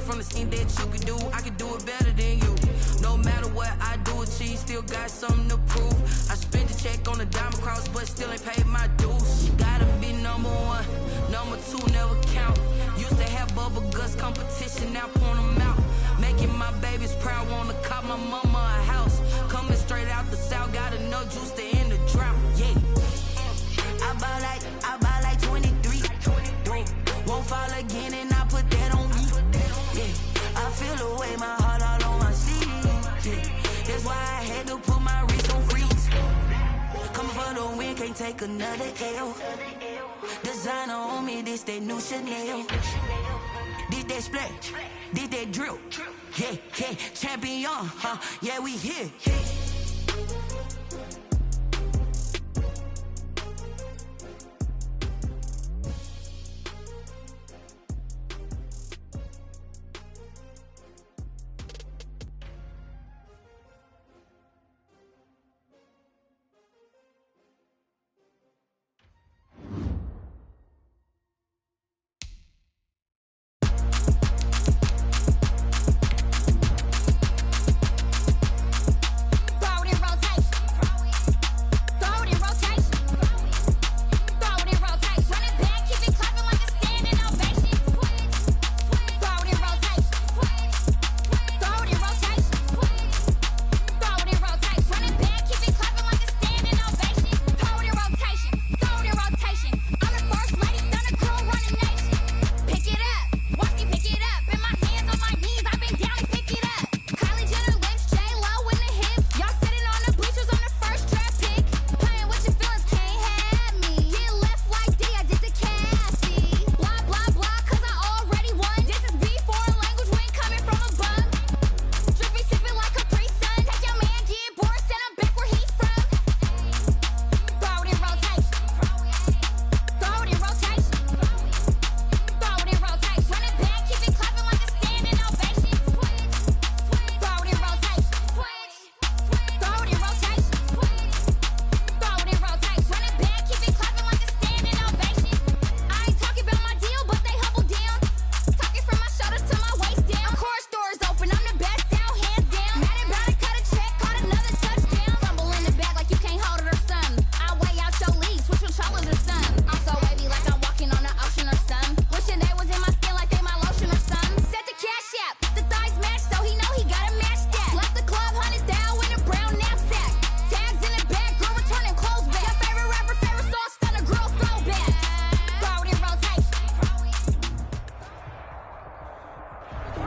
from the scene that you could do. I could do it better than you. No matter what I do achieve, still got something to prove. I spent the check on the diamond cross, but still ain't paid my dues. Gotta be number one, number two never count. Used to have bubble guts competition, now point them out. Making my babies proud, wanna cop my mama a house. Coming straight out the south, got enough juice to end the drought. Yeah. I buy like 23. Won't fall again, and I put that on me. Yeah. I feel the way, my heart all on my sleeve. Yeah. That's why I had to put my wrist on freeze. Coming for the win, can't take another L. Designer on me, this that new Chanel. Did that splash, did that drill. Yeah, yeah, champion, huh? Yeah, we here.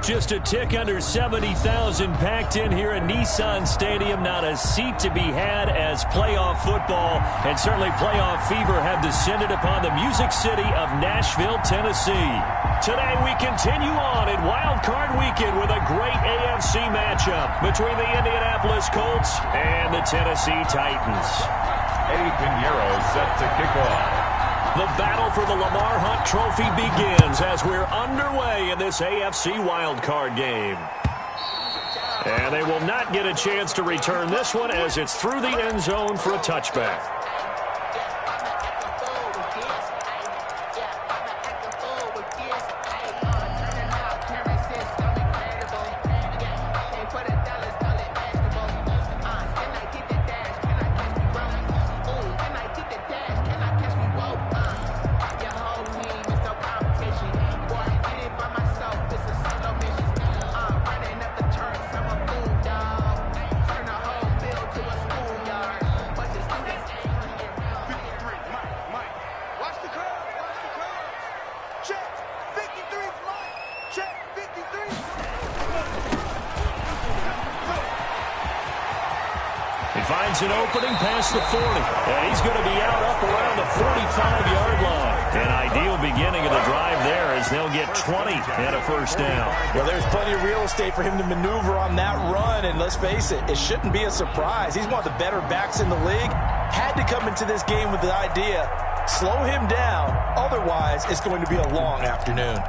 Just a tick under 70,000 packed in here at Nissan Stadium. Not a seat to be had as playoff football and certainly playoff fever have descended upon the Music City of Nashville, Tennessee. Today we continue on in Wild Card Weekend with a great AFC matchup between the Indianapolis Colts and the Tennessee Titans. Eddie Pinheiro set to kick off. The battle for the Lamar Hunt Trophy begins as we're underway in this AFC wildcard game. And they will not get a chance to return this one as it's through the end zone for a touchback. Finds an opening past the 40. And he's going to be out up around the 45-yard line. An ideal beginning of the drive there as they'll get 20 and a first down. Well, there's plenty of real estate for him to maneuver on that run. And let's face it, it shouldn't be a surprise. He's one of the better backs in the league. Had to come into this game with the idea, slow him down. Otherwise, it's going to be a long afternoon.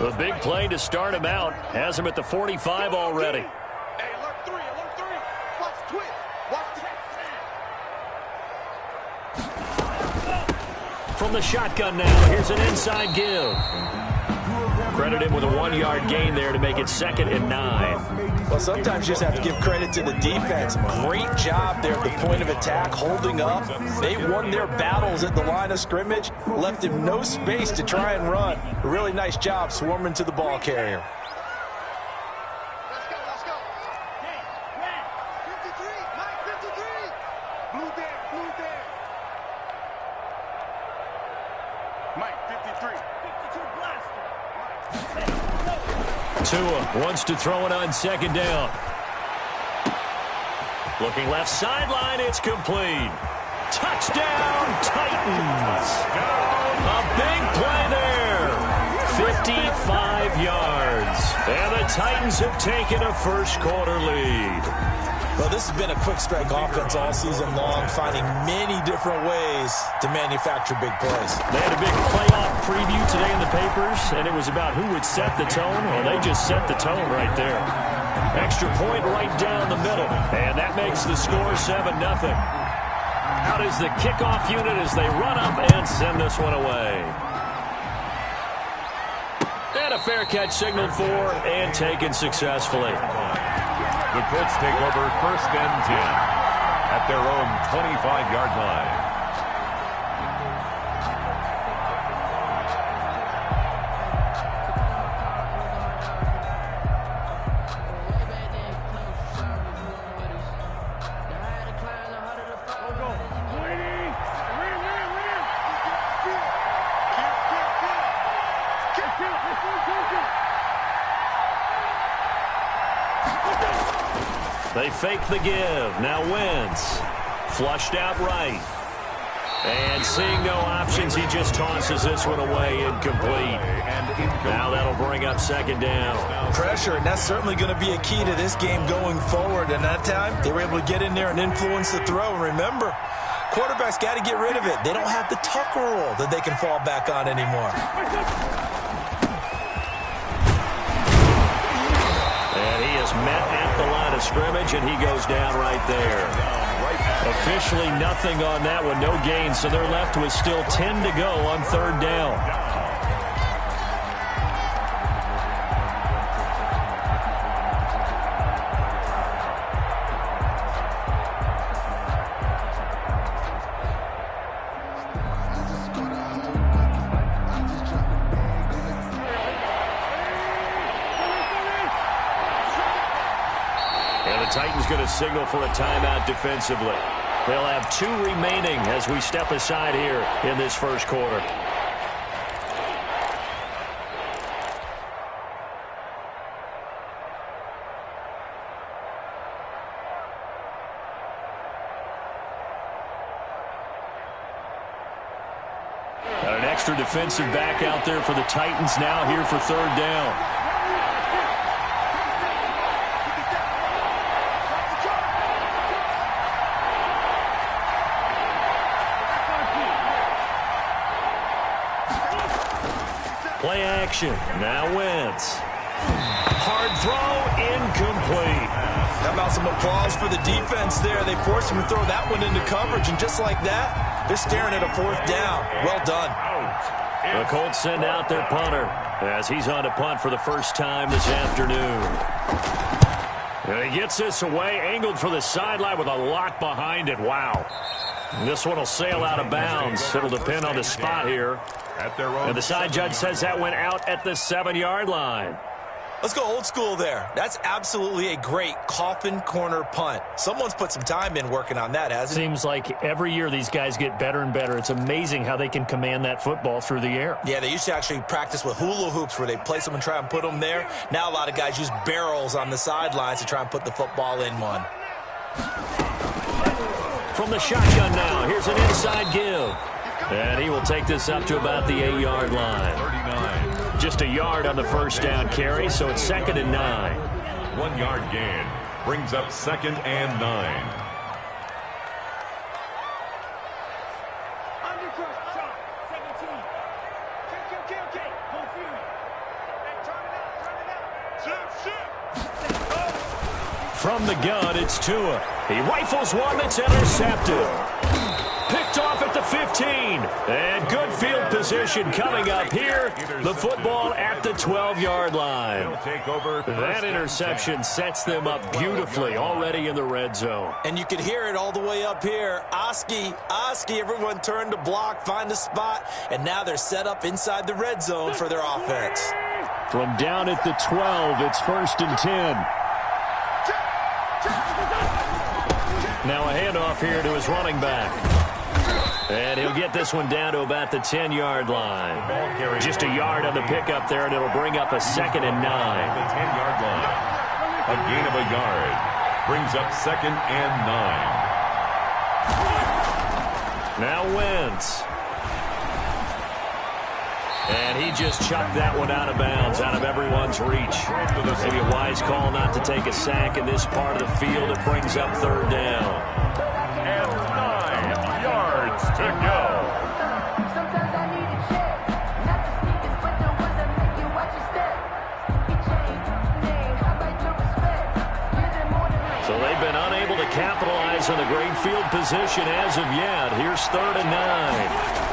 The big play to start him out. Has him at the 45 already. Hey, alert 3, alert 3. Watch twitch. Watch twitch. From the shotgun now, here's an inside give. Credit him with a 1-yard gain there to make it 2nd and 9. Well, sometimes you just have to give credit to the defense. Great job there at the point of attack, holding up. They won their battles at the line of scrimmage, left him no space to try and run. A really nice job swarming to the ball carrier. Let's go, let's go. Hey, red. 53, Mike, 53. Blue there. Mike, 53. 52 blaster. Tua wants to throw it on 2nd down. Looking left sideline, it's complete. Touchdown, Titans. A big play there. 55 yards. And the Titans have taken a first-quarter lead. Well, this has been a quick strike offense all season long, finding many different ways to manufacture big plays. They had a big playoff preview today in the papers, and it was about who would set the tone. Well, they just set the tone right there. Extra point right down the middle, and that makes the score 7-0. Out is the kickoff unit as they run up and send this one away. And a fair catch signaled for and taken successfully. The Colts take over 1st and 10 at their own 25-yard line. They fake the give. Now Wentz. Flushed out right. And seeing no options, he just tosses this one away, incomplete. Now that'll bring up 2nd down. Pressure, and that's certainly going to be a key to this game going forward. And that time, they were able to get in there and influence the throw. And remember, quarterbacks got to get rid of it. They don't have the Tucker rule that they can fall back on anymore. And he is met at the line of scrimmage, and he goes down right there. Officially nothing on that one, no gain, so they're left with still 10 to go on 3rd down. And the Titans going to signal for a timeout defensively. They'll have 2 remaining as we step aside here in this first quarter. Got an extra defensive back out there for the Titans now here for 3rd down. Play action. Now Wentz. Hard throw, incomplete. How about some applause for the defense there? They forced him to throw that one into coverage, and just like that, they're staring at a 4th down. Well done. The Colts send out their punter as he's on to punt for the first time this afternoon. And he gets this away, angled for the sideline with a lock behind it. Wow. And this one will sail out of bounds. It'll depend on the spot here. And the side judge says that went out at the 7-yard line. Let's go old school there. That's absolutely a great coffin corner punt. Someone's put some time in working on that, hasn't it? Seems like every year these guys get better and better. It's amazing how they can command that football through the air. Yeah, they used to actually practice with hula hoops where they place them and try and put them there. Now a lot of guys use barrels on the sidelines to try and put the football in one. From the shotgun now, here's an inside give. And he will take this up to about the 8-yard line. 39. Just a yard on the first down carry, so it's 2nd and 9. 1-yard gain brings up 2nd and 9. Undercross, shot, 17. Okay. Full fury. Hey, turn From the gun, it's Tua. He rifles one that's intercepted. Picked off at the 15. And good field position coming up here. The football at the 12-yard line. That interception sets them up beautifully already in the red zone. And you could hear it all the way up here. Oski, everyone turned to block, find a spot, and now they're set up inside the red zone for their offense. From down at the 12, it's 1st and 10. Now a handoff here to his running back. And he'll get this one down to about the 10-yard line. Just a yard on the pickup there, and it'll bring up a 2nd and 9. The 10-yard line. A gain of a yard. Brings up 2nd and 9. Now Wentz. And he just chucked that one out of bounds, out of everyone's reach. Maybe a wise call not to take a sack in this part of the field. It brings up 3rd down. And 9 yards to go. Sometimes I need a check, not the sneakers, but the ones that make you watch your step. You change name, I like your respect. So they've been unable to capitalize on the great field position as of yet. Here's 3rd and 9.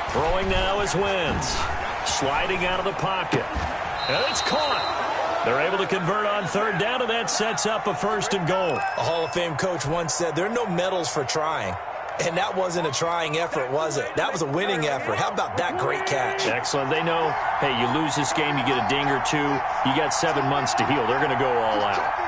Throwing now is Wentz. Sliding out of the pocket. And it's caught. They're able to convert on 3rd down, and that sets up a 1st and goal. A Hall of Fame coach once said, there are no medals for trying. And that wasn't a trying effort, was it? That was a winning effort. How about that great catch? Excellent. They know, hey, you lose this game, you get a ding or two. You got 7 months to heal. They're going to go all out.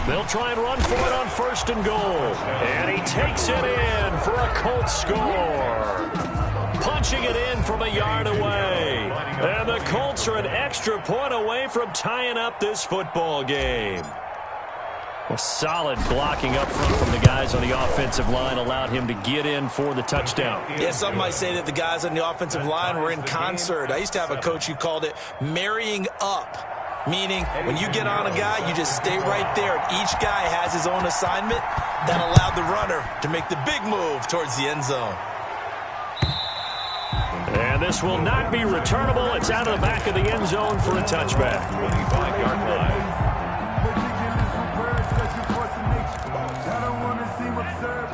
They'll try and run for it on 1st and goal. And he takes it in for a Colts score. Punching it in from a yard away. And the Colts are an extra point away from tying up this football game. A solid blocking up front from the guys on the offensive line allowed him to get in for the touchdown. Yeah, some might say that the guys on the offensive line were in concert. I used to have a coach who called it marrying up. Meaning, when you get on a guy, you just stay right there. And each guy has his own assignment. That allowed the runner to make the big move towards the end zone. And this will not be returnable. It's out of the back of the end zone for a touchback. 25-yard line.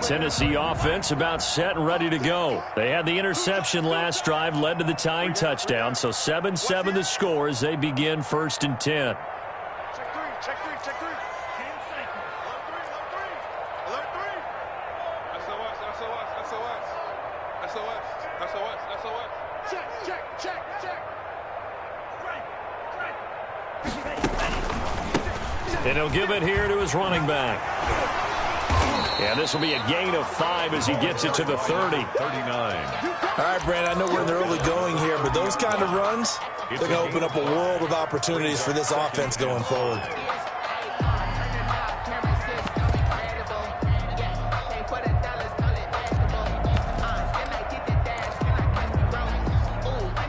Tennessee offense about set and ready to go. They had the interception last drive, led to the tying touchdown. So 7-7 the score as they begin 1st and 10. Check three. Alert three. SOS. Check. And he'll give it here to his running back. Yeah, this will be a gain of 5 as he gets it to the 30. 39. All right, Brand, I know we're in the early going here, but those kind of runs, they're going to open up a world of opportunities for this offense going forward.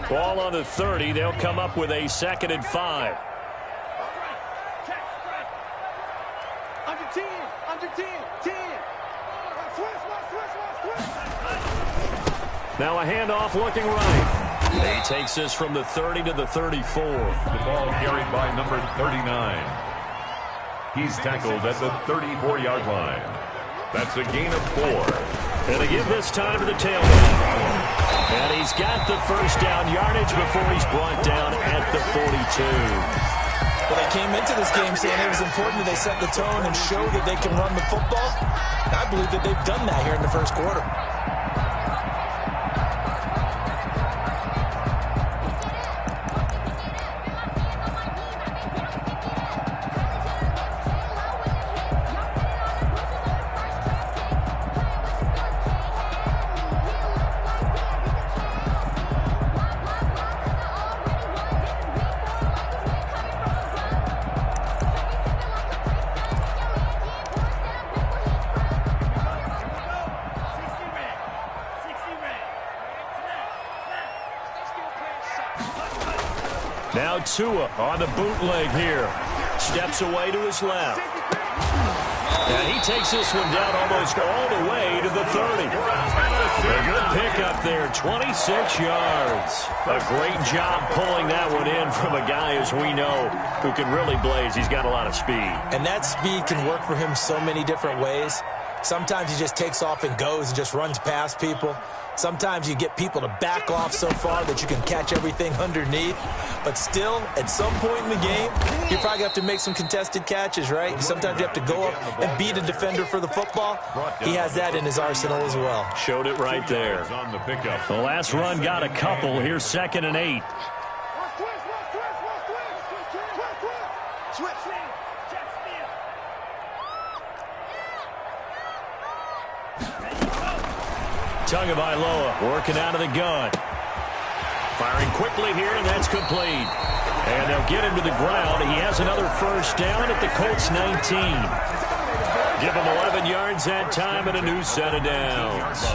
Ball on the 30. They'll come up with a 2nd and 5. Under 10. Now a handoff looking right. He takes this from the 30 to the 34. The ball carried by number 39. He's tackled at the 34-yard line. That's a gain of 4. And they give this time to the tailback. And he's got the 1st down yardage before he's brought down at the 42. Well, they came into this game saying it was important that they set the tone and show that they can run the football. I believe that they've done that here in the 1st quarter. Now Tua on the bootleg here. Steps away to his left. And he takes this one down almost all the way to the 30. A good pickup there, 26 yards. A great job pulling that one in And from a guy, as we know, who can really blaze. He's got a lot of speed. And that speed can work for him so many different ways. Sometimes he just takes off and goes and just runs past people. Sometimes you get people to back off so far that you can catch everything underneath. But still, at some point in the game, you probably have to make some contested catches, right? Sometimes you have to go up and beat a defender for the football. He has that in his arsenal as well. Showed it right there. The last run got a couple. Here's 2nd and 8. Tagovailoa working out of the gun. Firing quickly here, and that's complete. And they'll get him to the ground. He has another first down at the Colts 19. Give him 11 yards that time and a new set of downs.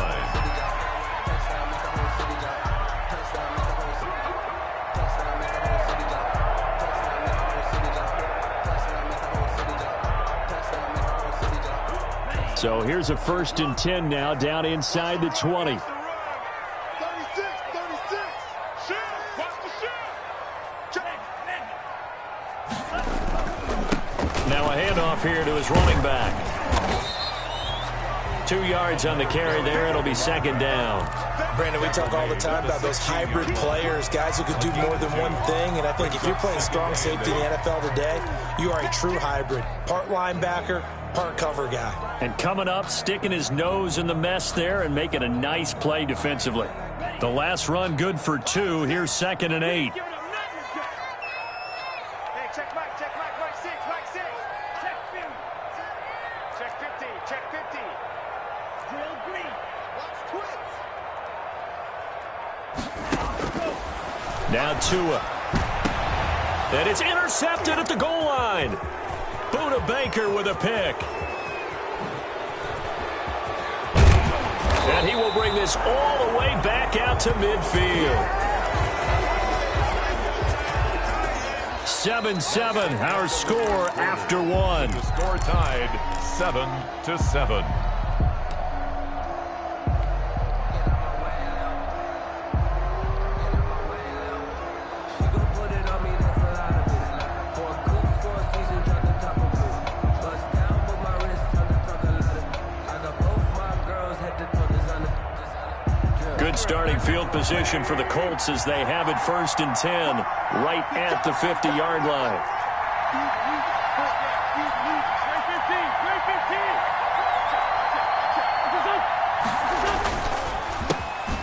So here's a 1st and 10 now, down inside the 20. 36, 36. Now a handoff here to his running back. 2 yards on the carry there. It'll be 2nd down. Brandon, we talk all the time about those hybrid players, guys who could do more than one thing. And I think if you're playing strong safety in the NFL today, you are a true hybrid. Part linebacker, part cover guy. And coming up, sticking his nose in the mess there and making a nice play defensively. The last run good for 2. Here's 2nd and 8. Hey, check Mike, right 6, right 6. Check 50. Check 50, check 50. Drill green. Watch twits. Now Tua. And it's intercepted at the goal line. Buda Baker with a pick. And he will bring this all the way back out to midfield. 7-7, our score after 1. The score tied 7-7. Good starting field position for the Colts as they have it 1st and 10 right at the 50-yard line.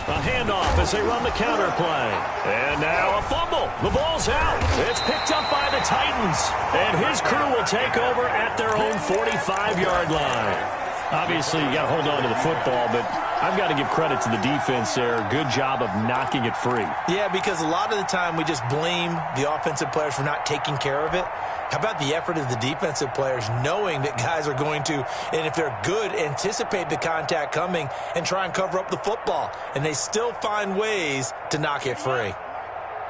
A handoff as they run the counter play. And now a fumble. The ball's out. It's picked up by the Titans. And his crew will take over at their own 45-yard line. Obviously, you got to hold on to the football, but I've got to give credit to the defense there. Good job of knocking it free. Yeah, because a lot of the time we just blame the offensive players for not taking care of it. How about the effort of the defensive players knowing that guys are going to, and if they're good, anticipate the contact coming and try and cover up the football. And they still find ways to knock it free.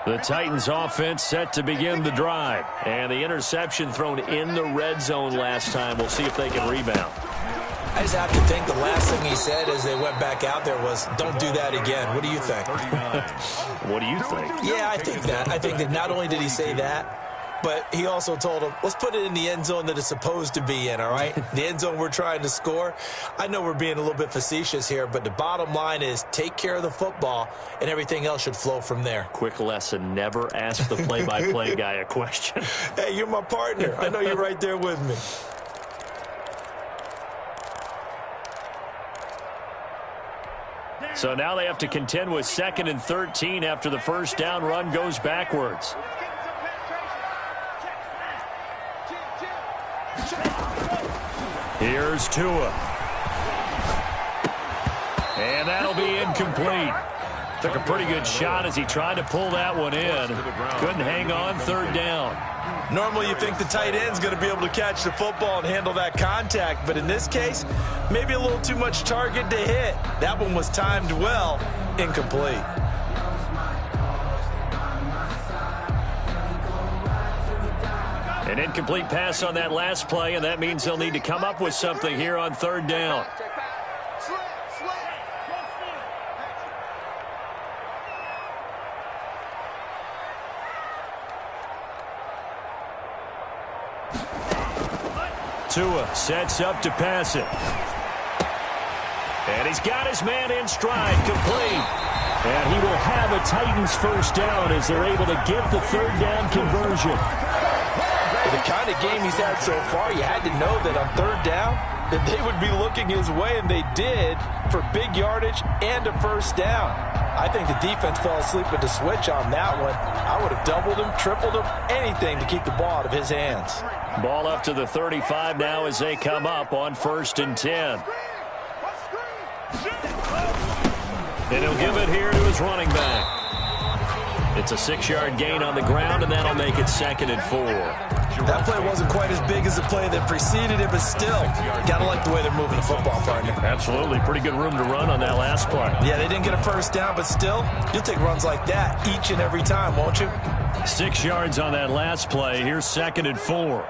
The Titans offense set to begin the drive. And the interception thrown in the red zone last time. We'll see if they can rebound. I just have to think the last thing he said as they went back out there was, don't do that again. What do you think? What do you think? Yeah, I think that. I think that not only did he say that, but he also told him, let's put it in the end zone that it's supposed to be in, all right? The end zone we're trying to score. I know we're being a little bit facetious here, but the bottom line is take care of the football, and everything else should flow from there. Quick lesson, never ask the play-by-play guy a question. Hey, you're my partner. I know you're right there with me. So now they have to contend with 2nd and 13 after the first down run goes backwards. Here's Tua. And that'll be incomplete. Took a pretty good shot as he tried to pull that one in. Couldn't hang on, 3rd down. Normally you think the tight end's going to be able to catch the football and handle that contact, but in this case, maybe a little too much target to hit. That one was timed well, incomplete. An incomplete pass on that last play, and that means they'll need to come up with something here on 3rd down. Tua sets up to pass it. And he's got his man in stride, complete. And he will have a Titans first down as they're able to get the third down conversion. With the kind of game he's had so far, you had to know that on third down that they would be looking his way, and they did, for big yardage and a first down. I think the defense fell asleep with the switch on that one. I would have doubled him, tripled him, anything to keep the ball out of his hands. Ball up to the 35 now as they come up on 1st and 10. And he'll give it here to his running back. It's a 6-yard gain on the ground, and that'll make it 2nd and 4. That play wasn't quite as big as the play that preceded it, but still, got to like the way they're moving the football, partner. Absolutely. Pretty good room to run on that last play. Yeah, they didn't get a first down, but still, you'll take runs like that each and every time, won't you? 6 yards on that last play. Here's 2nd and 4.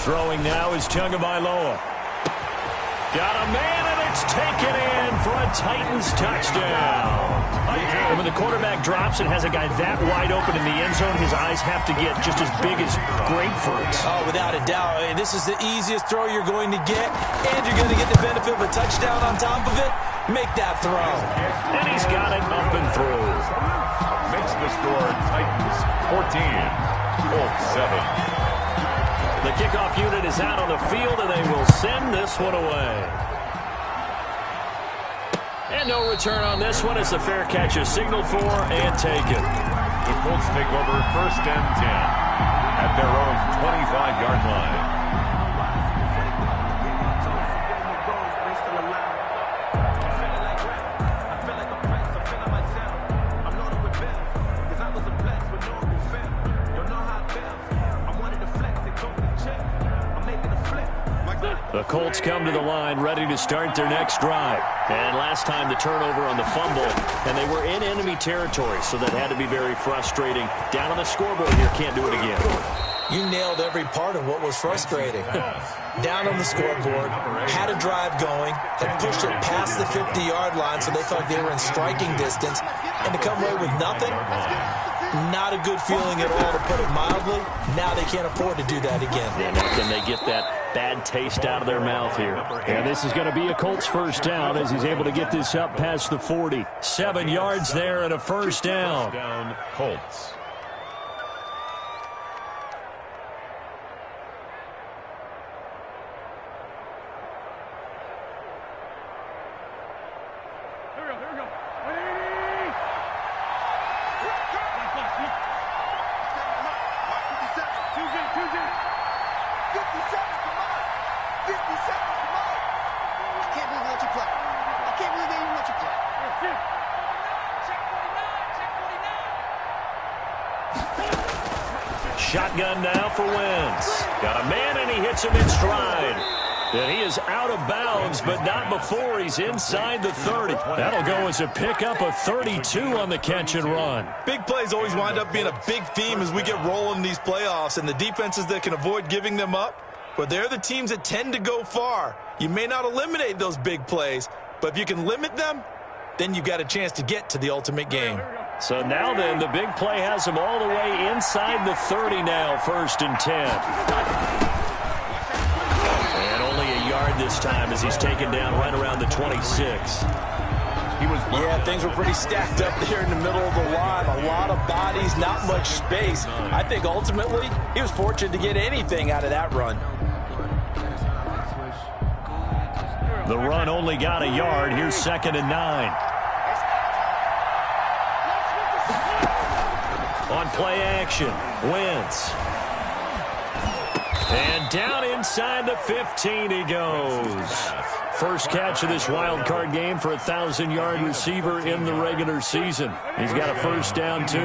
Throwing now is Tagovailoa. Got a man, and it's taken in for a Titans touchdown. And when the quarterback drops and has a guy that wide open in the end zone, his eyes have to get just as big as grapefruits. Oh, without a doubt. This is the easiest throw you're going to get, and you're going to get the benefit of a touchdown on top of it. Make that throw. And he's got it up and through. Makes the score Titans 14, Colts 7. The kickoff unit is out on the field, and they will send this one away. And no return on this one. It's a fair catch, a signal for, and taken. The Colts take over 1st and 10 at their own 25-yard line. The Colts come to the line ready to start their next drive. And last time the turnover on the fumble, and they were in enemy territory, so that had to be very frustrating. Down on the scoreboard here, can't do it again. You nailed every part of what was frustrating. Down on the scoreboard, had a drive going, had pushed it past the 50-yard line so they felt like they were in striking distance, and to come away with nothing, not a good feeling at all, to put it mildly. Now they can't afford to do that again. Yeah, now can they get that bad taste out of their mouth here? And this is going to be a Colts first down as he's able to get this up past the 40. 7 yards there and a first down. Down Colts. Shotgun now for Wentz. Got a man, and he hits him in stride. And he is out of bounds, but not before he's inside the 30. That'll go as a pickup of 32 on the catch and run. Big plays always wind up being a big theme as we get rolling in these playoffs, and the defenses that can avoid giving them up, but they're the teams that tend to go far. You may not eliminate those big plays, but if you can limit them, then you've got a chance to get to the ultimate game. So now then, the big play has him all the way inside the 30 now, 1st and 10. And only a yard this time as he's taken down right around the 26. Yeah, things were pretty stacked up there in the middle of the line. A lot of bodies, not much space. I think ultimately he was fortunate to get anything out of that run. The run only got a yard. Here's 2nd and 9. On play action, Wentz. And down inside the 15 he goes. First catch of this wild card game for a 1,000-yard receiver in the regular season. He's got a first down, too.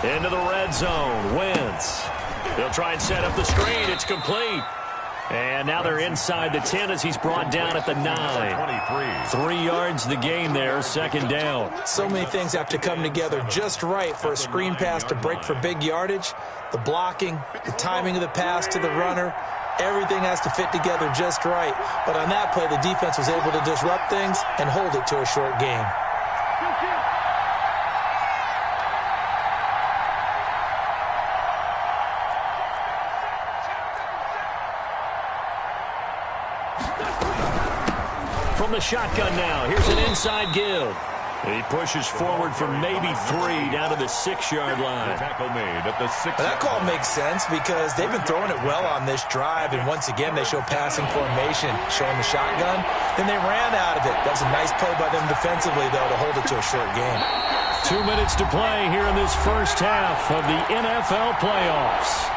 Into the red zone, Wentz. They'll try and set up the screen. It's complete. And now they're inside the 10 as he's brought down at the 9. 3 yards the gain there, 2nd down. So many things have to come together just right for a screen pass to break for big yardage. The blocking, the timing of the pass to the runner, Everything has to fit together just right. But on that play, the defense was able to disrupt things and hold it to a short game. From the shotgun now, here's an inside give. He pushes forward for maybe 3 down to the 6-yard line. Tackle made at the 6. That call makes sense because they've been throwing it well on this drive, and once again they show passing formation, showing the shotgun. Then they ran out of it. That was a nice play by them defensively, though, to hold it to a short game. 2 minutes to play here in this first half of the NFL playoffs.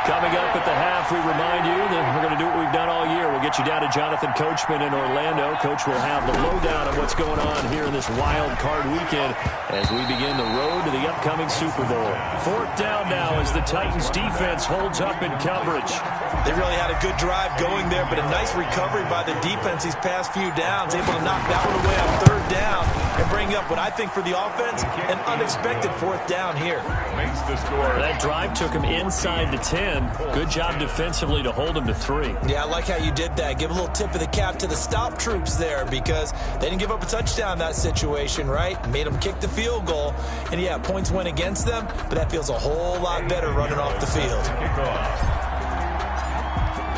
Coming up at the half, we remind you that we're going to do what we've done all year. We'll get you down to Jonathan Coachman in Orlando. Coach will have the lowdown of what's going on here in this wild card weekend as we begin the road to the upcoming Super Bowl. 4th down now as the Titans defense holds up in coverage. They really had a good drive going there, but a nice recovery by the defense these past few downs, able to knock that one away on 3rd down and bring up what I think for the offense, an unexpected 4th down here. Makes the score. That drive took him inside the 10. Good job defensively to hold him to 3. Yeah, I like how you did that. Give a little tip of the cap to the stop troops there because they didn't give up a touchdown in that situation, right? Made them kick the field goal. And, yeah, points went against them, but that feels a whole lot better running off the field.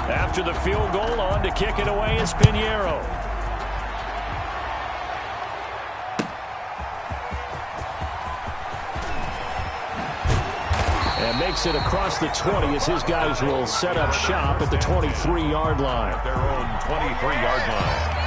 After the field goal, on to kick it away is Pinheiro. And makes it across the 20 as his guys will set up shop at the 23-yard line. Their own 23-yard line.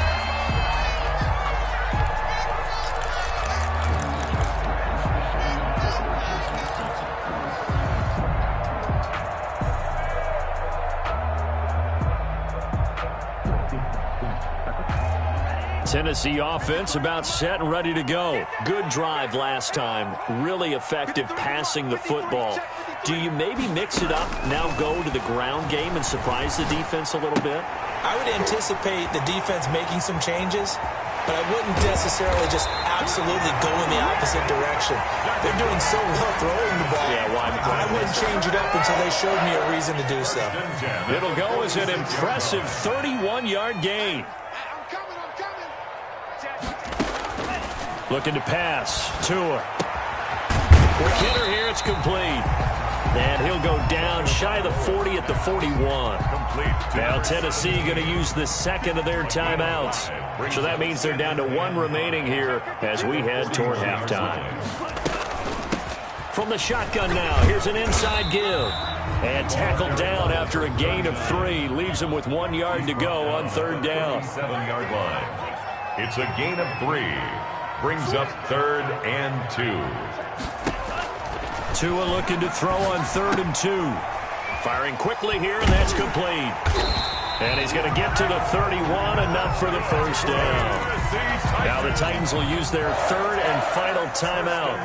Tennessee offense about set and ready to go. Good drive last time. Really effective passing the football. Do you maybe mix it up, now go to the ground game and surprise the defense a little bit? I would anticipate the defense making some changes, but I wouldn't necessarily just absolutely go in the opposite direction. They're doing so well throwing the ball. Yeah, why? I wouldn't change it up until they showed me a reason to do so. It'll go as an impressive 31-yard gain. Looking to pass. Tua. Quick hitter here. It's complete. And he'll go down shy of the 40 at the 41. Now Tennessee going to use the second of their timeouts. So that means they're down to 1 remaining here as we head toward halftime. From the shotgun now, here's an inside give. And tackled down after a gain of 3. Leaves him with 1 yard to go on 3rd down. 7-yard line. It's a gain of 3. Brings up 3rd and 2. Tua looking to throw on 3rd and 2. Firing quickly here, and that's complete. And he's going to get to the 31, enough for the first down. Now the Titans will use their 3rd and final timeout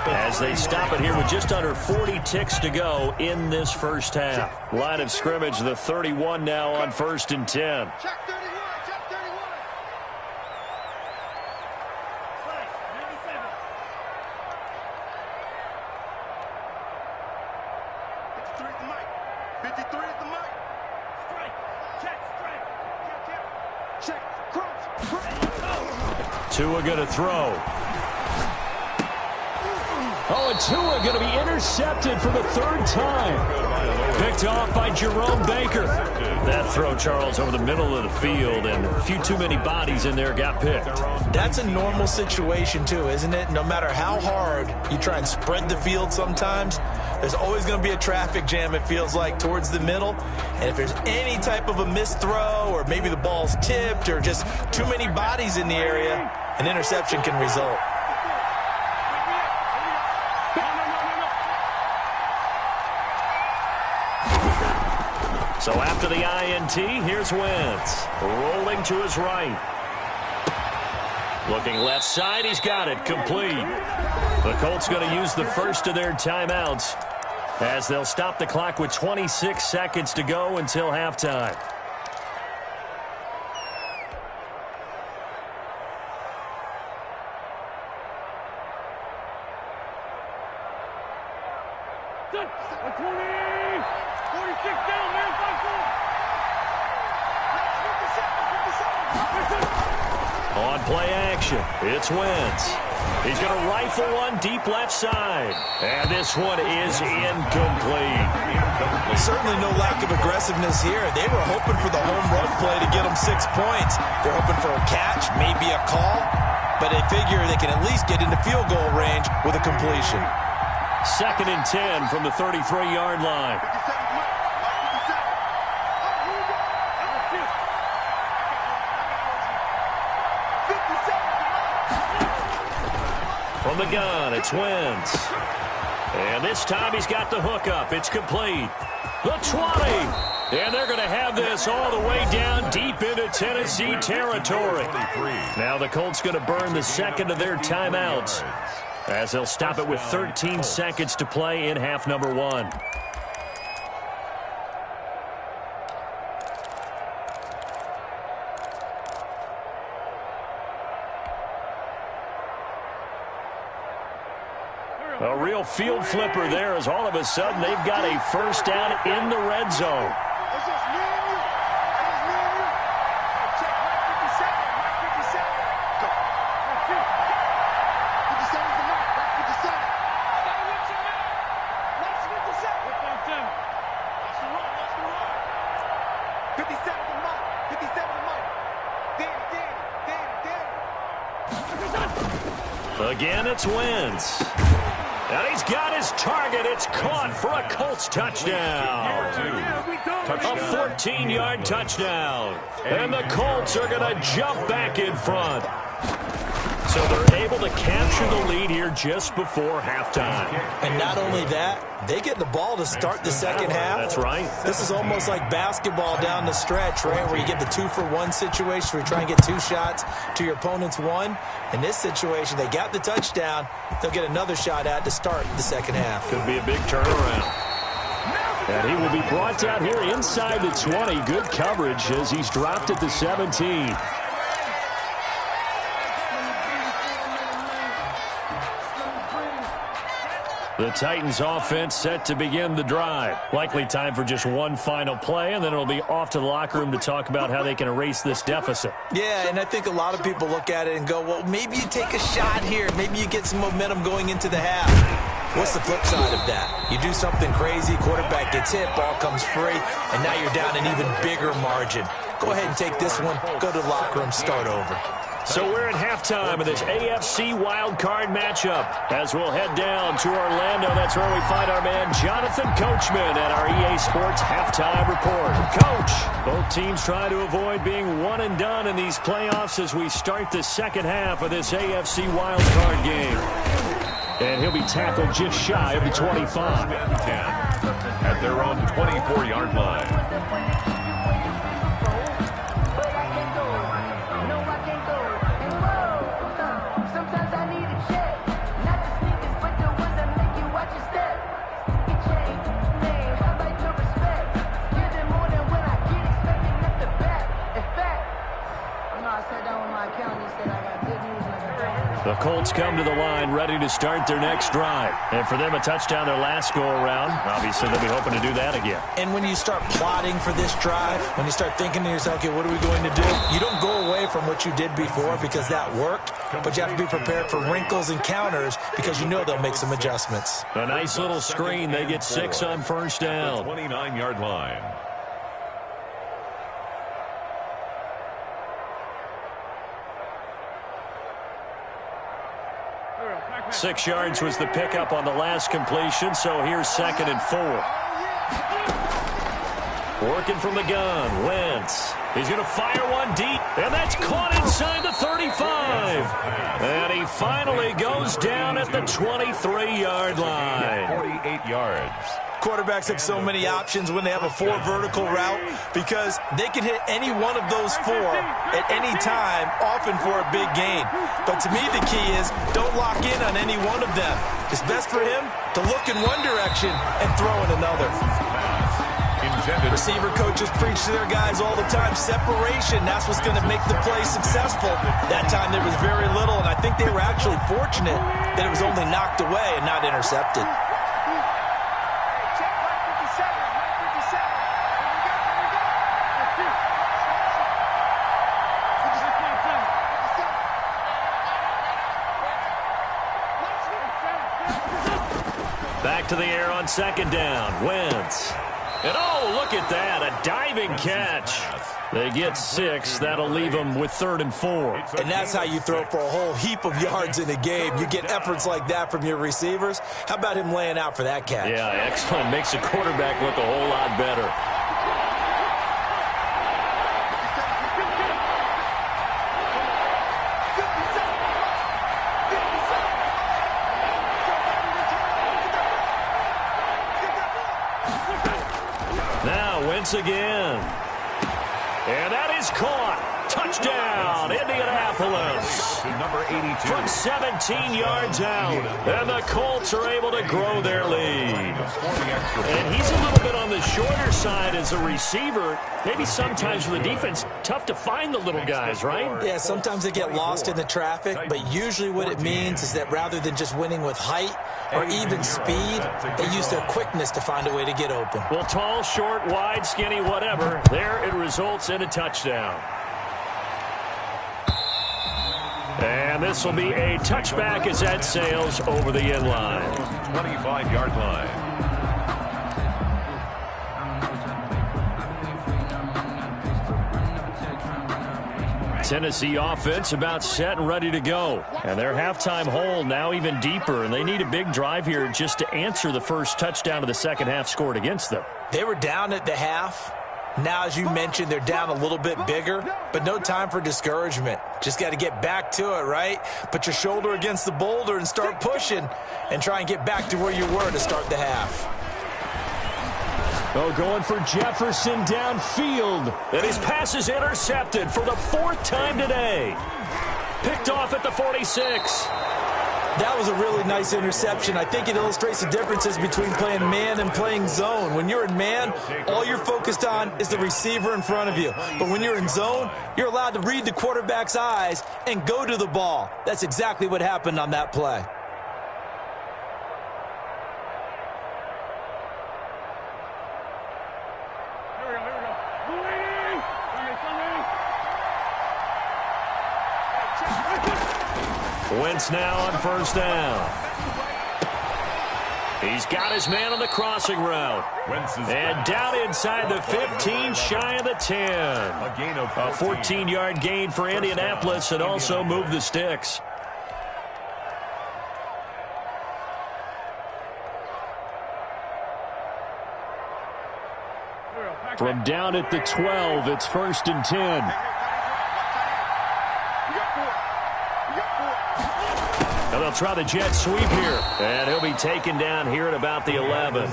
as they stop it here with just under 40 ticks to go in this first half. Line of scrimmage, the 31 now on 1st and 10. Tua going to throw. Oh, and Tua going to be intercepted for the 3rd time. Picked off by Jerome Baker. That throw, Charles, over the middle of the field, and a few too many bodies in there got picked. That's a normal situation, too, isn't it? No matter how hard you try and spread the field sometimes, there's always going to be a traffic jam, it feels like, towards the middle. And if there's any type of a missed throw or maybe the ball's tipped or just too many bodies in the area, an interception can result. So after the INT, here's Wentz. Rolling to his right. Looking left side, he's got it. Complete. The Colts going to use the first of their timeouts as they'll stop the clock with 26 seconds to go until halftime. Good. 20, 46 down. On play action, it's Wentz. He's going to rifle one deep left side. And this one is incomplete. Certainly no lack of aggressiveness here. They were hoping for the home run play to get them 6 points. They're hoping for a catch, maybe a call, but they figure they can at least get into field goal range with a completion. 2nd and 10 from the 33-yard line. From the gun, it's Wentz. And this time he's got the hook up. It's complete. The 20. And they're going to have this all the way down deep into Tennessee territory. Now the Colts going to burn the second of their timeouts, as they'll stop it with 13 seconds to play in half number 1. A real field flipper there, as all of a sudden they've got a first down in the red zone. Again, it's Wentz. And he's got his target. It's caught for a Colts touchdown. A 14-yard touchdown. And the Colts are going to jump back in front. So they're able to capture the lead here just before halftime. And not only that, they get the ball to start the second half. That's right. This is almost like basketball down the stretch, right, where you get the 2-for-1 situation where you try and get 2 shots to your opponent's 1. In this situation, they got the touchdown. They'll get another shot at to start the second half. Could be a big turnaround. And he will be brought down here inside the 20. Good coverage as he's dropped at the 17. The Titans offense set to begin the drive. Likely time for just one final play, and then it'll be off to the locker room to talk about how they can erase this deficit. Yeah, and I think a lot of people look at it and go, well, maybe you take a shot here. Maybe you get some momentum going into the half. What's the flip side of that? You do something crazy, quarterback gets hit, ball comes free, and now you're down an even bigger margin. Go ahead and take this one, go to the locker room, start over. So we're at halftime of this AFC wildcard matchup. As we'll head down to Orlando, that's where we find our man Jonathan Coachman at our EA Sports Halftime Report. Coach, both teams trying to avoid being one and done in these playoffs as we start the second half of this AFC wildcard game. And he'll be tackled just shy of the 25. At their own 24-yard line. The Colts come to the line ready to start their next drive. And for them, a touchdown their last go-around. Obviously, they'll be hoping to do that again. And when you start plotting for this drive, when you start thinking to yourself, okay, what are we going to do? You don't go away from what you did before because that worked, but you have to be prepared for wrinkles and counters because you know they'll make some adjustments. A nice little screen. They get 6 on first down. 29-yard line. 6 yards was the pickup on the last completion, so here's 2nd and 4. Working from the gun, Wentz. He's going to fire one deep, and that's caught inside the 35. And he finally goes down at the 23-yard line. 48 yards. Quarterbacks have so many options when they have a 4 vertical route because they can hit any one of those 4 at any time, often for a big gain. But to me, the key is don't lock in on any one of them. It's best for him to look in one direction and throw in another. Receiver coaches preach to their guys all the time. Separation, that's what's going to make the play successful. That time there was very little, and I think they were actually fortunate that it was only knocked away and not intercepted. to the air on second down. Wentz. And oh, look at that, a diving catch. They get 6. That'll leave them with 3rd and 4. And that's how you throw for a whole heap of yards in a game. You get efforts like that from your receivers. How about him laying out for that catch? Yeah, excellent. Makes the quarterback look a whole lot better. Now Wentz again. And that is caught. Touchdown, Indianapolis. Number 82. From 17 yards out. And the Colts are able to grow their lead. And he's a little bit on the shorter side as a receiver. Maybe sometimes for the defense, tough to find the little guys, right? Yeah, sometimes they get lost in the traffic, but usually what it means is that rather than just winning with height or even speed, they use their quickness to find a way to get open. Well, tall, short, wide, skinny, whatever, there it results in a touchdown. And this will be a touchback as that sails over the end line. 25-yard line. Tennessee offense about set and ready to go. And their halftime hole now even deeper, and they need a big drive here just to answer the first touchdown of the second half scored against them. They were down at the half. Now, as you mentioned, they're down a little bit bigger, but no time for discouragement. Just got to get back to it, right? Put your shoulder against the boulder and start pushing and try and get back to where you were to start the half. Oh, going for Jefferson downfield. And his pass is intercepted for the 4th time today. Picked off at the 46. That was a really nice interception. I think it illustrates the differences between playing man and playing zone. When you're in man, all you're focused on is the receiver in front of you. But when you're in zone, you're allowed to read the quarterback's eyes and go to the ball. That's exactly what happened on that play. Wentz now on first down. He's got his man on the crossing route. And down inside the 15, shy of the 10. A 14-yard gain for Indianapolis and also moved the sticks. From down at the 12, it's 1st and 10. And they'll try the jet sweep here. And he'll be taken down here at about the 11.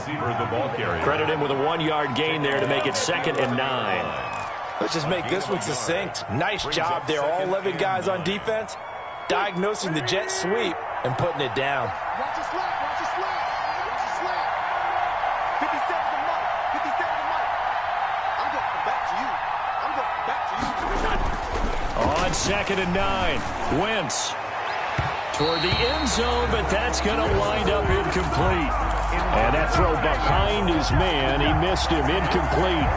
Credit him with a 1-yard gain there to make it 2nd and 9. Let's just make this one succinct. Nice job there. All 11 guys on defense diagnosing the jet sweep and putting it down. Watch your slap, watch your slap, watch your slap. 57 to Mike, 57 to Mike. I'm going back to you. I'm going back to you. On 2nd and 9, Wentz toward the end zone, but that's going to wind up incomplete. And that throw behind his man, he missed him, incomplete.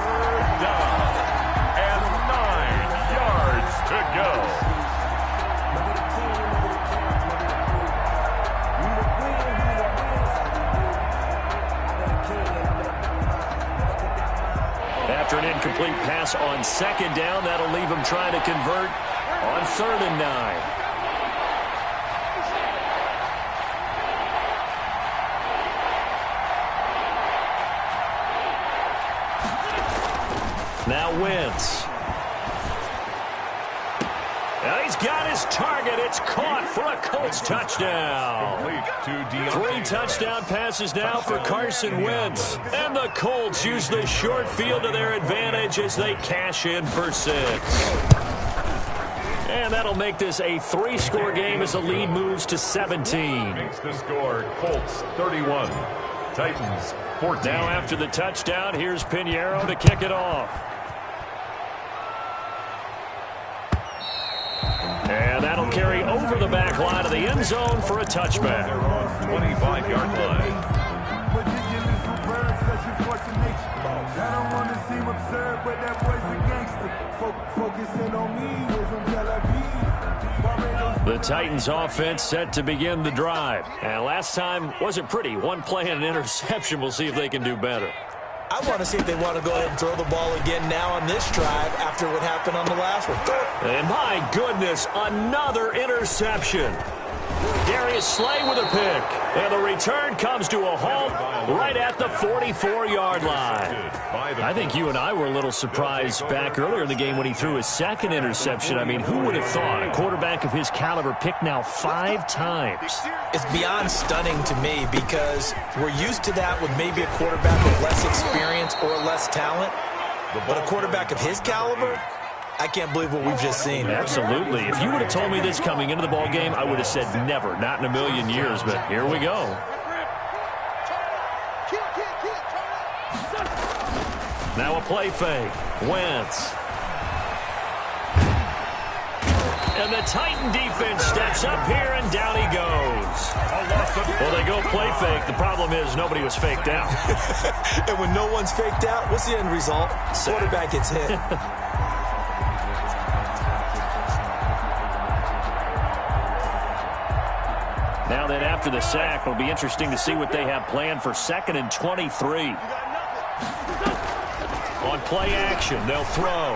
Down and 9 yards to go. After an incomplete pass on 2nd down, that'll leave him trying to convert on 3rd and 9. Now Wentz. And he's got his target. It's caught for a Colts touchdown. 3 touchdown passes now for Carson Wentz. And the Colts use the short field to their advantage as they cash in for 6. And that'll make this a 3-score game as the lead moves to 17. Makes the score Colts 31, Titans 14. Now after the touchdown, here's Pinheiro to kick it off. And that'll carry over the back line of the end zone for a touchback. 25-yard line. The Titans offense set to begin the drive. And last time wasn't pretty. One play and an interception. We'll see if they can do better. I want to see if they want to go ahead and throw the ball again now on this drive after what happened on the last one. And my goodness, another interception. Darius Slay with a pick. And the return comes to a halt right at the 44-yard line. I think you and I were a little surprised back earlier in the game when he threw his second interception. I mean, who would have thought a quarterback of his caliber picked now 5 times? It's beyond stunning to me because we're used to that with maybe a quarterback with less experience or less talent. But a quarterback of his caliber, I can't believe what we've just seen. Absolutely. If you would have told me this coming into the ball game, I would have said never, not in a million years. But here we go. Now a play fake. Wentz. And the Titan defense steps up here, and down he goes. Well, they go play fake. The problem is nobody was faked out. And when no one's faked out, what's the end result? Quarterback gets hit. Now then, after the sack, it'll be interesting to see what they have planned for 2nd and 23. On play action, they'll throw.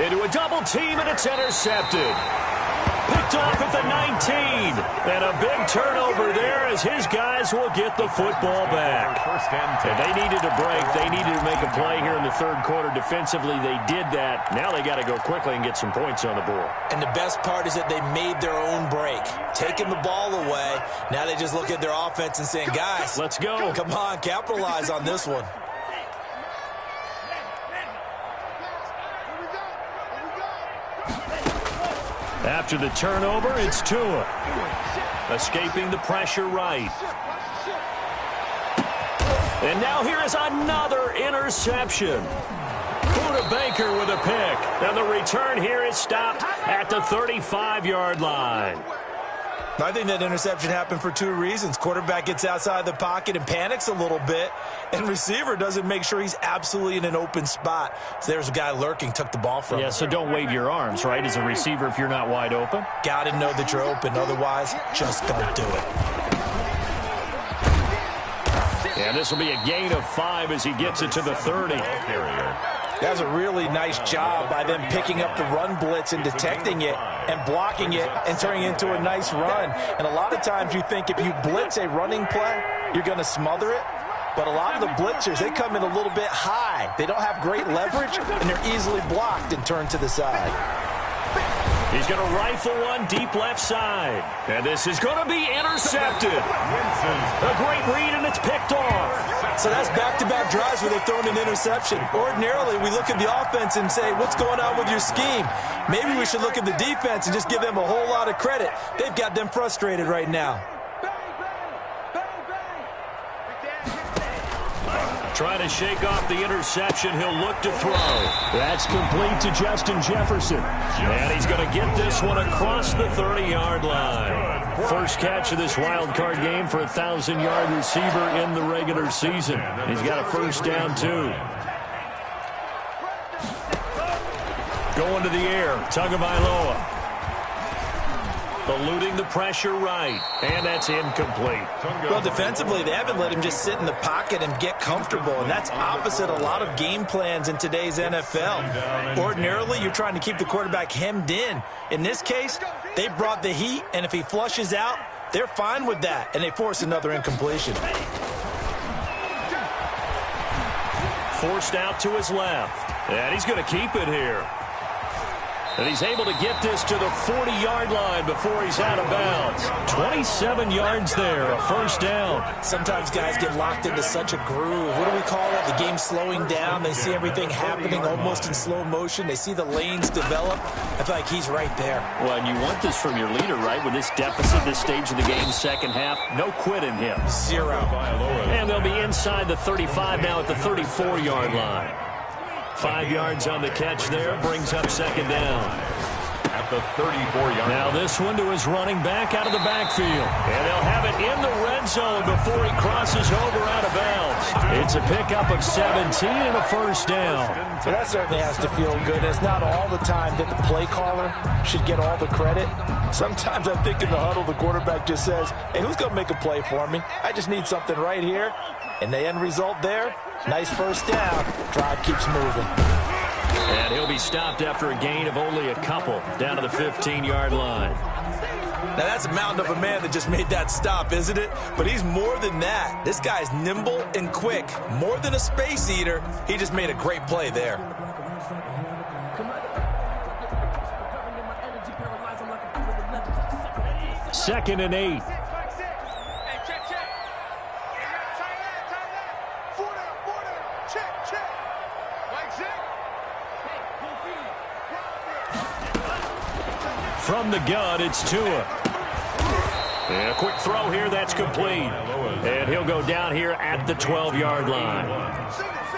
Into a double team, and it's intercepted. Picked off at the 19. And a big turnover there as his guys will get the football back. And they needed a break. They needed to make a play here in the 3rd quarter. Defensively, they did that. Now they got to go quickly and get some points on the board. And the best part is that they made their own break. Taking the ball away. Now they just look at their offense and saying, guys, let's go. Come on, capitalize on this one. After the turnover, it's Tua. Escaping the pressure right. And now here is another interception. Buda Baker with a pick. And the return here is stopped at the 35-yard line. I think that interception happened for 2 reasons. Quarterback gets outside the pocket and panics a little bit, and receiver doesn't make sure he's absolutely in an open spot. So there's a guy lurking, took the ball from him. Yeah, so don't wave your arms, right, as a receiver if you're not wide open. Got to know that you're open. Otherwise, just don't do it. And this will be a gain of 5 as he gets it to the 30. That's a really nice job by them picking up the run blitz and detecting it and blocking it and turning it into a nice run. And a lot of times you think if you blitz a running play, you're going to smother it. But a lot of the blitzers, they come in a little bit high. They don't have great leverage, and they're easily blocked and turned to the side. He's going to rifle one deep left side. And this is going to be intercepted. A great read, and it's picked off. So that's back-to-back drives where they've thrown an interception. Ordinarily, we look at the offense and say, what's going on with your scheme? Maybe we should look at the defense and just give them a whole lot of credit. They've got them frustrated right now. Trying to shake off the interception. He'll look to throw. That's complete to Justin Jefferson. And he's going to get this one across the 30-yard line. First catch of this wild card game for a 1,000-yard receiver in the regular season. He's got a first down, too. Going to the air. Tagovailoa. Eluding the pressure right. And that's incomplete. Well, defensively, they haven't let him just sit in the pocket and get comfortable, and that's opposite a lot of game plans in today's NFL. Ordinarily, you're trying to keep the quarterback hemmed in. In this case, they brought the heat, and if he flushes out, they're fine with that, and they force another incompletion. Forced out to his left. And he's going to keep it here. And he's able to get this to the 40-yard line before he's out of bounds. 27 yards there, a first down. Sometimes guys get locked into such a groove. What do we call it? The game's slowing down. They see everything happening almost in slow motion. They see the lanes develop. I feel like he's right there. Well, and you want this from your leader, right? With this deficit, this stage of the game, second half, no quit in him. 0. And they'll be inside the 35 now at the 34-yard line. 5 yards on the catch there, brings up second down. at the 34-yard line. Now this one to his running back out of the backfield. And they'll have it in the red zone before he crosses over out of bounds. It's a pickup of 17 and a first down. So that certainly has to feel good. It's not all the time that the play caller should get all the credit. Sometimes I think in the huddle, the quarterback just says, hey, who's going to make a play for me? I just need something right here. And the end result there, nice first down. Drive keeps moving. And he'll be stopped after a gain of only a couple down to the 15-yard line. Now, that's a mountain of a man that just made that stop, isn't it? But he's more than that. This guy's nimble and quick. More than a space eater. He just made a great play there. Second and 8. From the gun, it's Tua. And a quick throw here, that's complete. And he'll go down here at the 12-yard line.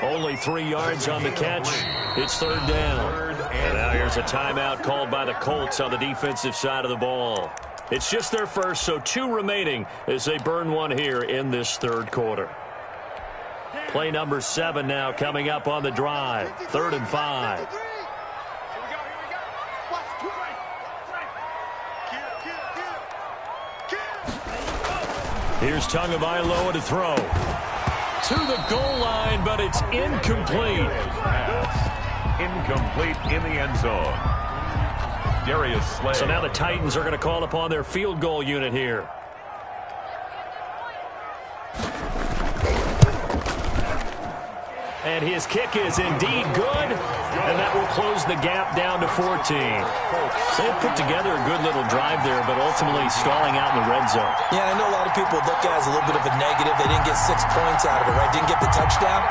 Only 3 yards on the catch. It's third down. And now here's a timeout called by the Colts on the defensive side of the ball. It's just their first, so 2 remaining as they burn one here in this third quarter. Play number 7 now coming up on the drive. 3rd and 5. Here's Tagovailoa to throw. To the goal line, but it's incomplete. Incomplete in the end zone. Darius Slay. So now the Titans are going to call upon their field goal unit here. And his kick is indeed good, and that will close the gap down to 14. So they put together a good little drive there, but ultimately stalling out in the red zone. Yeah, I know a lot of people look at it as a little bit of a negative. They didn't get 6 points out of it, right? Didn't get the touchdown.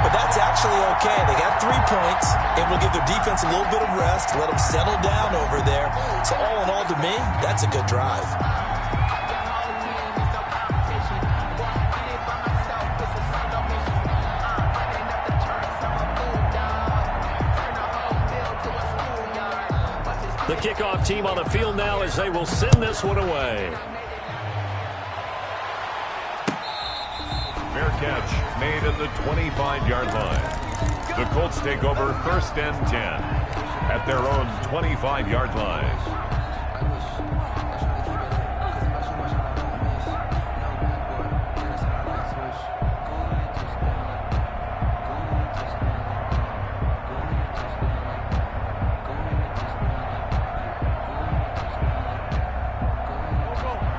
But that's actually okay. They got 3 points. It will give their defense a little bit of rest, let them settle down over there. So all in all, to me, that's a good drive. The kickoff team on the field now as they will send this one away. Fair catch made at the 25-yard line. The Colts take over 1st and 10 at their own 25-yard line.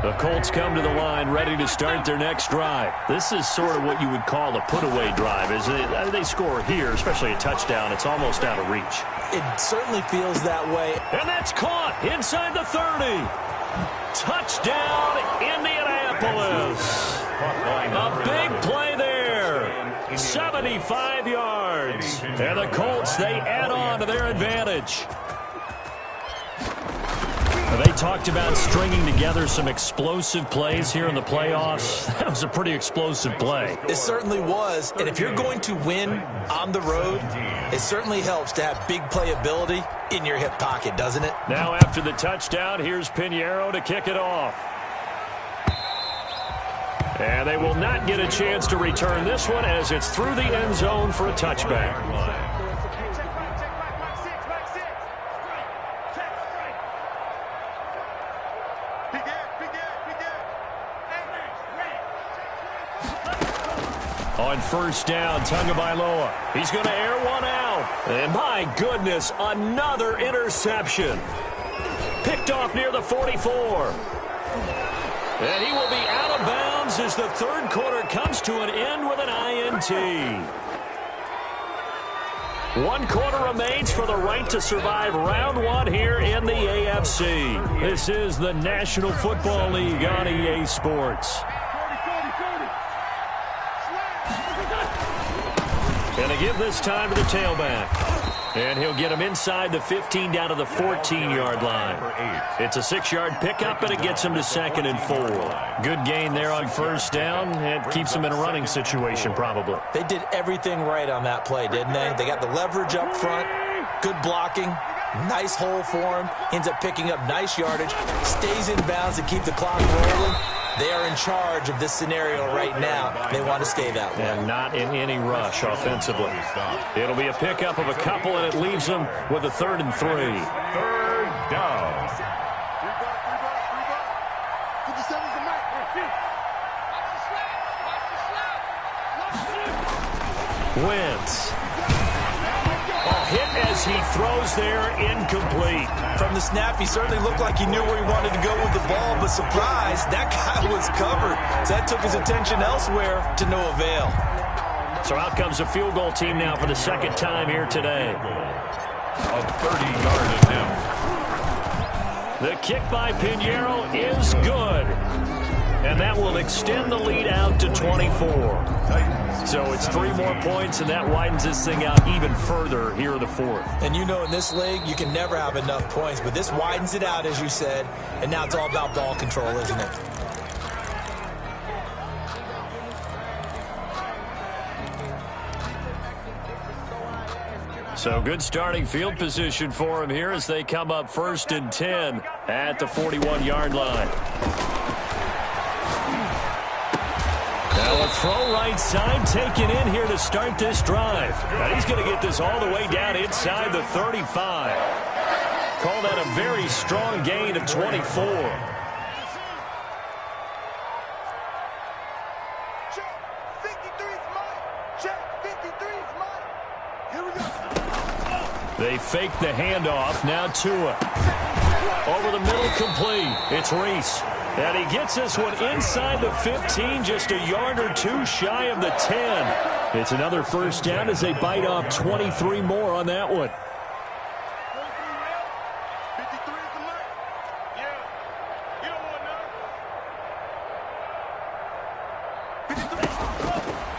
The Colts come to the line ready to start their next drive. This is sort of what you would call a put-away drive. As they score here, especially a touchdown, it's almost out of reach. It certainly feels that way. And that's caught inside the 30. Touchdown, Indianapolis. A big play there. 75 yards. And the Colts, they add on to their advantage. They talked about stringing together some explosive plays here in the playoffs. That was a pretty explosive play. It certainly was. And if you're going to win on the road, it certainly helps to have big playability in your hip pocket, doesn't it? Now after the touchdown, here's Pinheiro to kick it off. And they will not get a chance to return this one as it's through the end zone for a touchback. On first down, Tagovailoa. He's going to air one out. And my goodness, another interception. Picked off near the 44. And he will be out of bounds as the third quarter comes to an end with an INT. 1 quarter remains for the right to survive round 1 here in the AFC. This is the National Football League on EA Sports. And they give this time to the tailback. And he'll get him inside the 15 down to the 14-yard line. It's a 6-yard pickup, and it gets him to 2nd and 4. Good gain there on first down. It keeps him in a running situation, probably. They did everything right on that play, didn't they? They got the leverage up front, good blocking, Nice hole for him. Ends up picking up nice yardage. Stays in bounds to keep the clock rolling. They are in charge of this scenario right now. They want to stay that way. And not in any rush offensively. It'll be a pickup of a couple, and it leaves them with a 3rd and 3. Third down. Wentz. Hit as he throws there, incomplete. From the snap, he certainly looked like he knew where he wanted to go with the ball, but surprise, that guy was covered. So that took his attention elsewhere to no avail. So out comes a field goal team now for the 2nd time here today. A 30-yard attempt. The kick by Pinheiro is good. And that will extend the lead out to 24. So it's 3 more points, and that widens this thing out even further here in the 4th. And you know, in this league, you can never have enough points, but this widens it out, as you said, and now it's all about ball control, isn't it? So good starting field position for him here as they come up 1st and 10 at the 41-yard line. Now a throw right side taken in here to start this drive. Now he's going to get this all the way down inside the 35. Call that a very strong gain of 24. Check. 53's mine. Check. 53's mine. Here we go. They fake the handoff. Now Tua. Over the middle, complete. It's Reese. And he gets this one inside the 15, just a yard or 2 shy of the 10. It's another 1st down as they bite off 23 more on that one. 53's the mark. Yeah. You don't want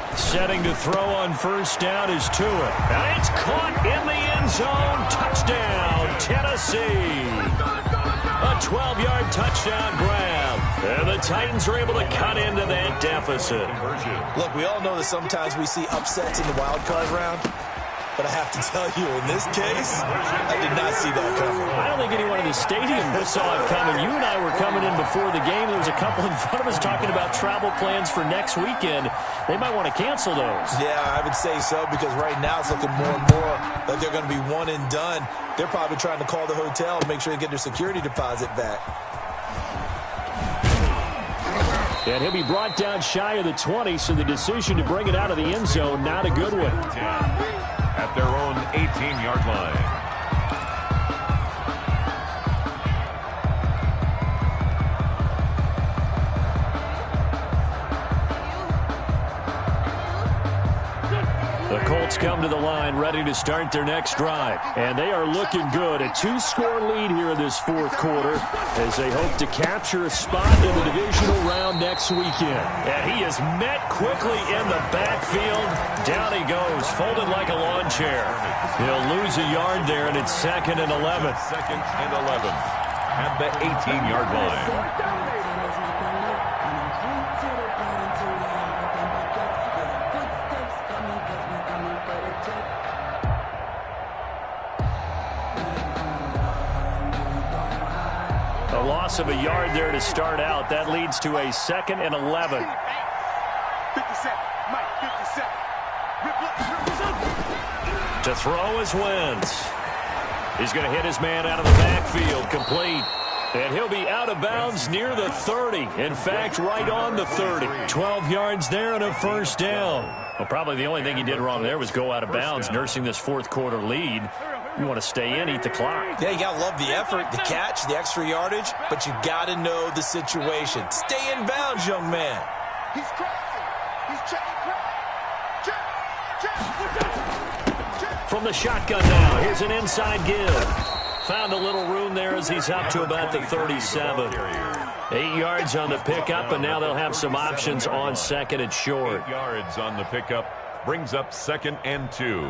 none. Setting to throw on 1st down is Tua. And it's caught in the end zone. Touchdown, Tennessee. A 12-yard touchdown grab. And the Titans are able to cut into that deficit. Look, we all know that sometimes we see upsets in the wild card round, but I have to tell you, in this case, I did not see that coming. I don't think anyone in the stadium saw it coming. You and I were coming in before the game. There was a couple in front of us talking about travel plans for next weekend. They might want to cancel those. Yeah, I would say so, because right now it's looking more and more like they're going to be one and done. They're probably trying to call the hotel and make sure they get their security deposit back. And he'll be brought down shy of the 20, so the decision to bring it out of the end zone, not a good one. At their own 18-yard line. The Colts come to the line ready to start their next drive. And they are looking good. A 2-score lead here in this 4th quarter as they hope to capture a spot in the divisional round next weekend. And he is met quickly in the backfield. Down he goes, folded like a lawn chair. He'll lose a yard there, and it's 2nd and 11. 2nd and 11 at the 18-yard line. Loss of a yard there to start out. That leads to a 2nd and 11. 57. Mike, 57. To throw is Wentz. He's going to hit his man out of the backfield. Complete. And he'll be out of bounds near the 30. In fact, right on the 30. 12 yards there and a 1st down. Well, probably the only thing he did wrong there was go out of bounds, nursing this 4th quarter lead. You want to stay in, eat the clock. Yeah, you got to love the effort, the catch, the extra yardage, but you got to know the situation. Stay in bounds, young man. He's crossing. He's checking. Check. From the shotgun now, here's an inside give. Found a little room there as he's up to about the 37. 8 yards on the pickup, and now they'll have some options on 2nd and short. 8 yards on the pickup brings up 2nd and 2.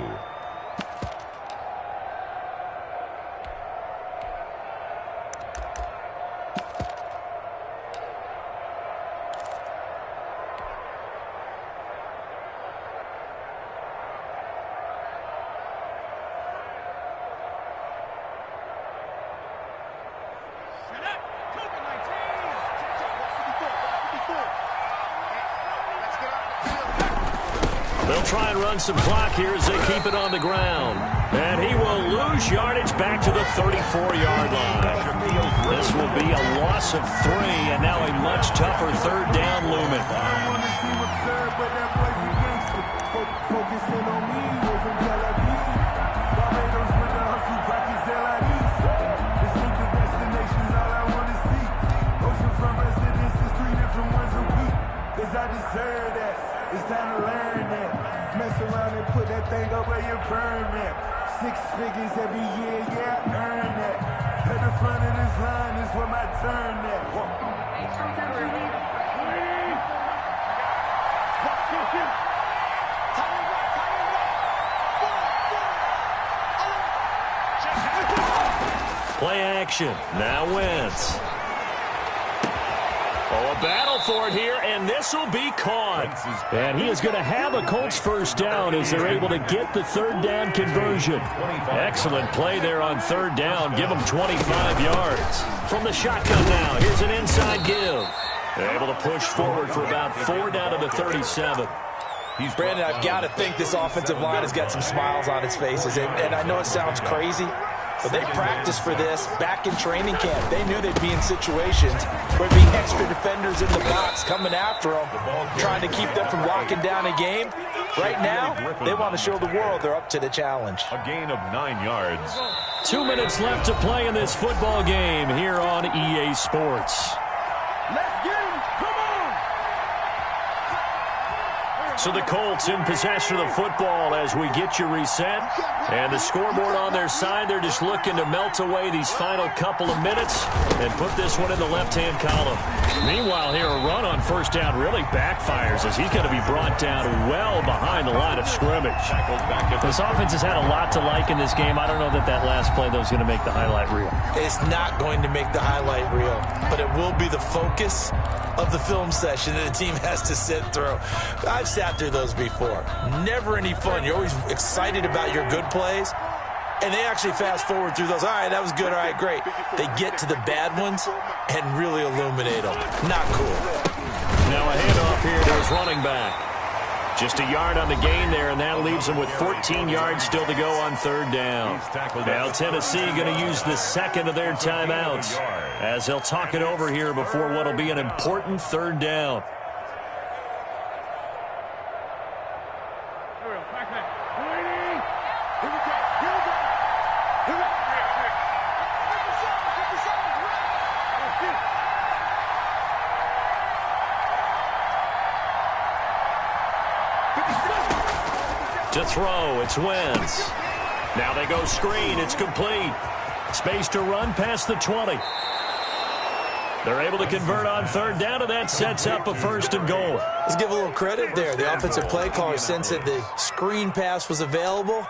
try and run some clock here as they keep it on the ground. And he will lose yardage back to the 34-yard line. This will be a loss of 3, and now a much tougher third down looming. I deserve that. It's time to learn that. Mess around and put that thing up where you burn that. 6 figures every year, yeah, I earn that. At the front of this line is where my turn at. Sometimes you need Play action. Now Wentz. Oh, a battle for it here, and this will be caught. And he is going to have a Colts first down as they're able to get the third down conversion. Excellent play there on third down. Give them 25 yards. From the shotgun now, here's an inside give. They're able to push forward for about 4 down to the 37. Brandon, I've got to think this offensive line has got some smiles on its faces. And I know it sounds crazy, but they practiced for this back in training camp. They knew they'd be in situations where there'd be extra defenders in the box coming after them, trying to keep them from locking down a game. Right now, they want to show the world they're up to the challenge. A gain of 9 yards. 2 minutes left to play in this football game here on EA Sports. Let's get him. Come on. So the Colts in possession of the football as we get you reset. And the scoreboard on their side, they're just looking to melt away these final couple of minutes and put this one in the left-hand column. Meanwhile here, a run on first down really backfires as he's going to be brought down well behind the line of scrimmage. This offense has had a lot to like in this game. I don't know that last play, though, is going to make the highlight reel. It's not going to make the highlight reel, but it will be the focus of the film session that the team has to sit through. I've sat through those before. Never any fun. You're always excited about your good plays, and they actually fast forward through those. All right, that was good. All right, great. They get to the bad ones and really illuminate them. Not cool. Now a handoff here to his running back. Just a yard on the gain there, and that leaves them with 14 yards still to go on third down. Now Tennessee going to use the second of their timeouts as they'll talk it over here before what will be an important third down. To throw, it's Wentz. Now they go screen, it's complete. Space to run past the 20. They're able to convert on third down, and that sets up a first and goal. Let's give a little credit there. The offensive play caller sensed that the screen pass was available.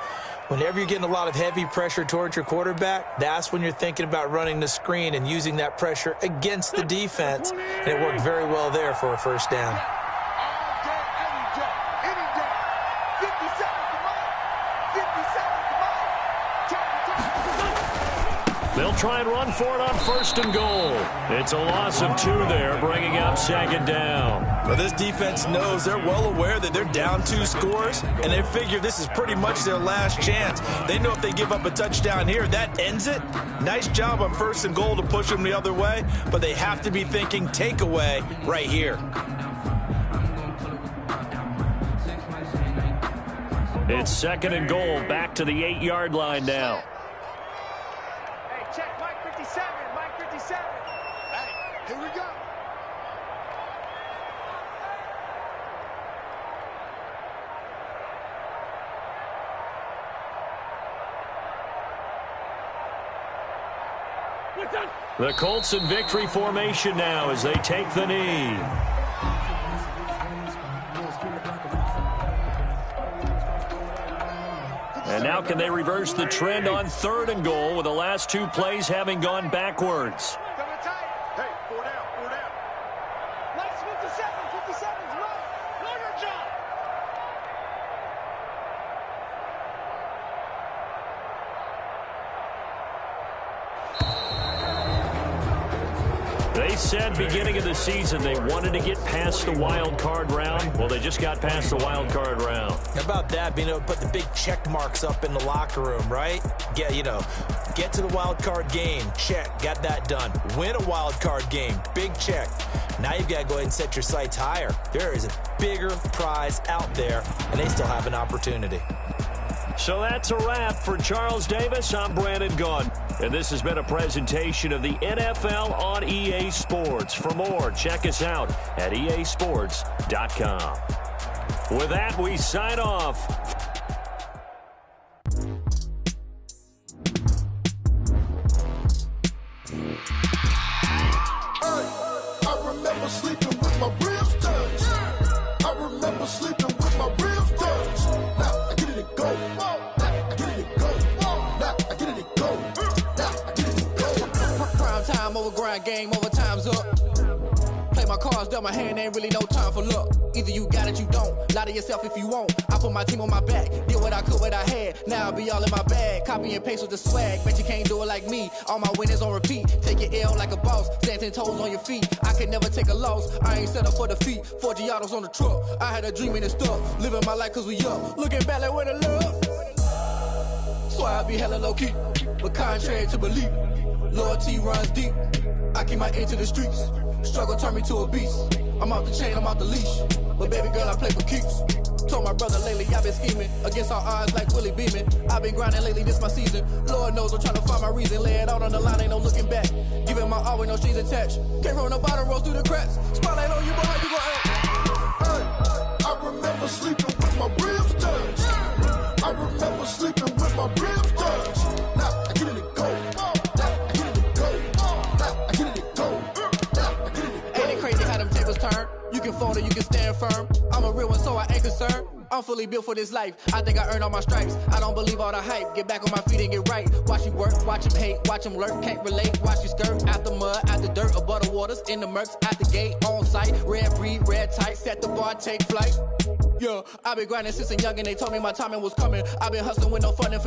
Whenever you're getting a lot of heavy pressure towards your quarterback, that's when you're thinking about running the screen and using that pressure against the defense. And it worked very well there for a first down. They'll try and run for it on first and goal. It's a loss of 2 there, bringing up second down. Well, this defense knows, they're well aware that they're down 2 scores, and they figure this is pretty much their last chance. They know if they give up a touchdown here, that ends it. Nice job on first and goal to push them the other way, but they have to be thinking takeaway right here. It's second and goal, back to the 8-yard line now. Check Mike 57, Mike 57. Hey, here we go. The Colts in victory formation now as they take the knee. And now can they reverse the trend on third and goal with the last 2 plays having gone backwards? Coming tight. Hey, 4 down, 4 down. Last 57, 57's right. Know your job. They they said beginning of the season they wanted to get past the wild card round. Well, they just got past the wild card round. How about that, being able to put the big check marks up in the locker room, right? Get to the wild card game, check, got that done. Win a wild card game, big check. Now you've got to go ahead and set your sights higher. There is a bigger prize out there, and they still have an opportunity. So that's a wrap for Charles Davis. I'm Brandon Gaudin, and this has been a presentation of the NFL on EA Sports. For more, check us out at easports.com. With that, we sign off. I remember sleeping with my ribs touched. I remember sleeping with my ribs touched. Now I get it and go. Now I get it and go. Now I get it and go. Now I get it and go. Prime time over grind game, overtime's up. Play my cards, dealt my hand, ain't really no time for luck. Either you got it, you don't. Lie to yourself if you won't. I put my team on my back, did what I could, what I had. Now I be all in my bag, copy and paste with the swag. Bet you can't do it like me. All my winners on repeat. Take your L like a boss, stand 10 toes on your feet. I could never take a loss. I ain't set up for defeat. 4 Giottos on the truck. I had a dream and it stuck. Living my life cause we up. Looking back like where the love. So I be hella low key, but contrary to belief, loyalty runs deep. I keep my ear to the streets. Struggle turned me to a beast. I'm off the chain, I'm off the leash. But baby girl, I play for keeps. Told my brother lately, I've been scheming against all odds like Willie Beeman. I've been grinding lately, this my season. Lord knows I'm trying to find my reason. Lay it out on the line, ain't no looking back. Giving my all with no strings attached. Can't roll no bottom, roll through the cracks. Spotlight on you, boy, how you gon' act? I remember sleeping with my ribs touched. I remember sleeping with my ribs touched. Now I get it and go. Now I get it and go. Now I get it and go. Now I get it and go. Ain't it crazy how them tables turn? You can fold or you can stand firm. I'm a real one, so I ain't concerned. I'm fully built for this life. I think I earned all my stripes. I don't believe all the hype. Get back on my feet and get right. Watch you work, watch him hate, watch him lurk. Can't relate, watch you skirt. Out the mud, out the dirt, above the waters, in the murks, out the gate, on site. Red breed, red tight, set the bar, take flight. Yeah, I been grinding since a young and they told me my timing was coming. I been hustling with no fun and forget.